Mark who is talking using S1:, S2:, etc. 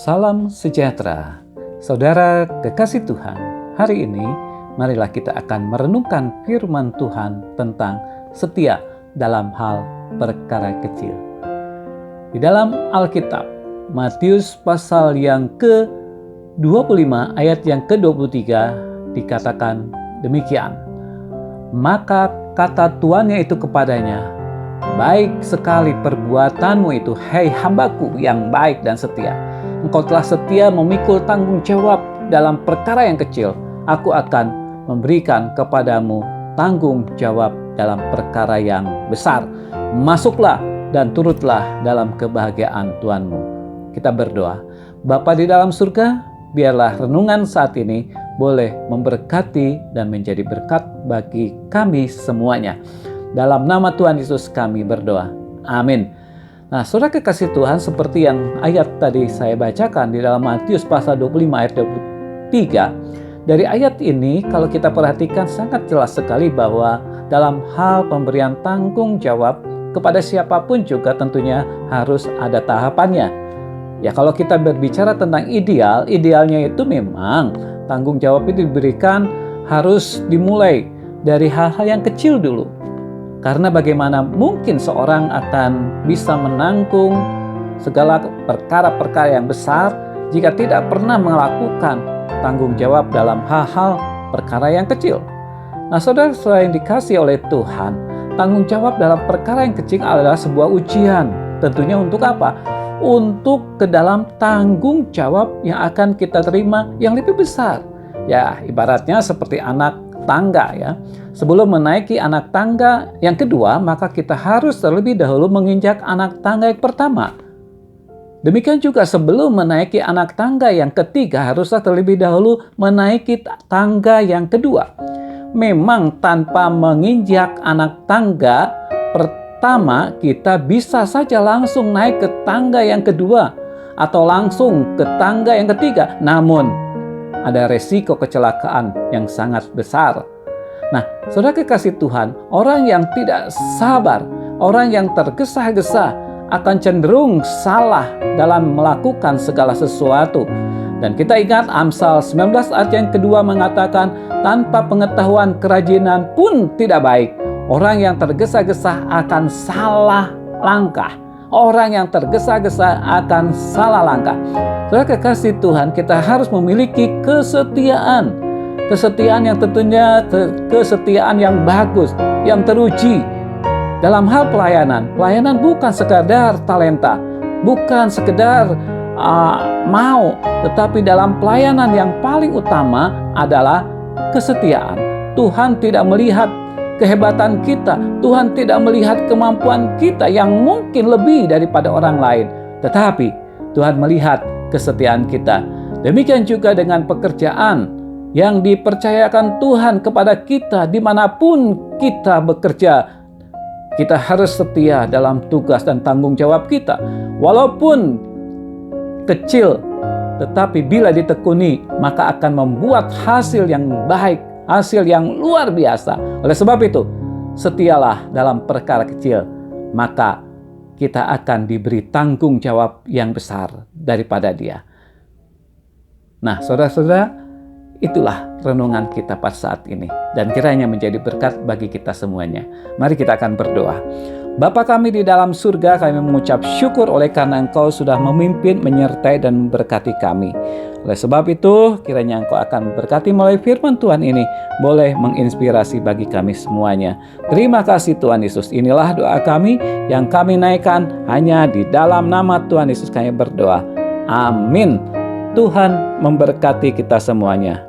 S1: Salam sejahtera, saudara kekasih Tuhan. Hari ini, marilah kita akan merenungkan firman Tuhan tentang setia dalam hal perkara kecil. Di dalam Alkitab, Matius pasal yang ke-25 ayat yang ke-23 dikatakan demikian. Maka kata tuannya itu kepadanya, baik sekali perbuatanmu itu, hai hambaku yang baik dan setia. Engkau telah setia memikul tanggung jawab dalam perkara yang kecil. Aku akan memberikan kepadamu tanggung jawab dalam perkara yang besar. Masuklah dan turutlah dalam kebahagiaan Tuhanmu. Kita berdoa. Bapa di dalam surga, biarlah renungan saat ini boleh memberkati dan menjadi berkat bagi kami semuanya. Dalam nama Tuhan Yesus kami berdoa. Amin. Nah, saudara kekasih Tuhan, seperti yang ayat tadi saya bacakan di dalam Matius pasal 25 ayat 23. Dari ayat ini, kalau kita perhatikan sangat jelas sekali bahwa dalam hal pemberian tanggung jawab kepada siapapun juga tentunya harus ada tahapannya. Ya, kalau kita berbicara tentang idealnya itu memang tanggung jawab itu diberikan harus dimulai dari hal-hal yang kecil dulu. Karena bagaimana mungkin seorang akan bisa menanggung segala perkara-perkara yang besar jika tidak pernah melakukan tanggung jawab dalam hal-hal perkara yang kecil. Nah, saudara-saudara yang dikasihi oleh Tuhan, tanggung jawab dalam perkara yang kecil adalah sebuah ujian. Tentunya untuk apa? Untuk ke dalam tanggung jawab yang akan kita terima yang lebih besar. Ya, ibaratnya seperti anak tangga ya. Sebelum menaiki anak tangga yang kedua, maka kita harus terlebih dahulu menginjak anak tangga yang pertama. Demikian juga sebelum menaiki anak tangga yang ketiga, haruslah terlebih dahulu menaiki tangga yang kedua. Memang tanpa menginjak anak tangga pertama, kita bisa saja langsung naik ke tangga yang kedua atau langsung ke tangga yang ketiga. Namun, ada resiko kecelakaan yang sangat besar. Nah, saudara kekasih Tuhan, orang yang tidak sabar, orang yang tergesa-gesa akan cenderung salah dalam melakukan segala sesuatu. Dan kita ingat Amsal 19 ayat yang kedua mengatakan, tanpa pengetahuan kerajinan pun tidak baik. Orang yang tergesa-gesa akan salah langkah. Orang yang tergesa-gesa akan salah langkah. Saudara kekasih Tuhan, kita harus memiliki kesetiaan. Kesetiaan yang tentunya kesetiaan yang bagus, yang teruji. Dalam hal pelayanan, pelayanan bukan sekadar talenta, bukan sekedar mau, tetapi dalam pelayanan yang paling utama adalah kesetiaan. Tuhan tidak melihat kehebatan kita, Tuhan tidak melihat kemampuan kita yang mungkin lebih daripada orang lain, tetapi Tuhan melihat kesetiaan kita. Demikian juga dengan pekerjaan yang dipercayakan Tuhan kepada kita dimanapun kita bekerja. Kita harus setia dalam tugas dan tanggung jawab kita. Walaupun kecil, tetapi bila ditekuni, maka akan membuat hasil yang baik, hasil yang luar biasa. Oleh sebab itu, setialah dalam perkara kecil, maka kita akan diberi tanggung jawab yang besar daripada Dia. Nah, saudara-saudara, itulah renungan kita pada saat ini, dan kiranya menjadi berkat bagi kita semuanya. Mari kita akan berdoa. Bapa kami di dalam surga, kami mengucap syukur oleh karena Engkau sudah memimpin, menyertai, dan memberkati kami. Oleh sebab itu, kiranya Engkau akan berkati melalui firman Tuhan ini, boleh menginspirasi bagi kami semuanya. Terima kasih Tuhan Yesus. Inilah doa kami yang kami naikkan hanya di dalam nama Tuhan Yesus kami berdoa. Amin. Tuhan memberkati kita semuanya.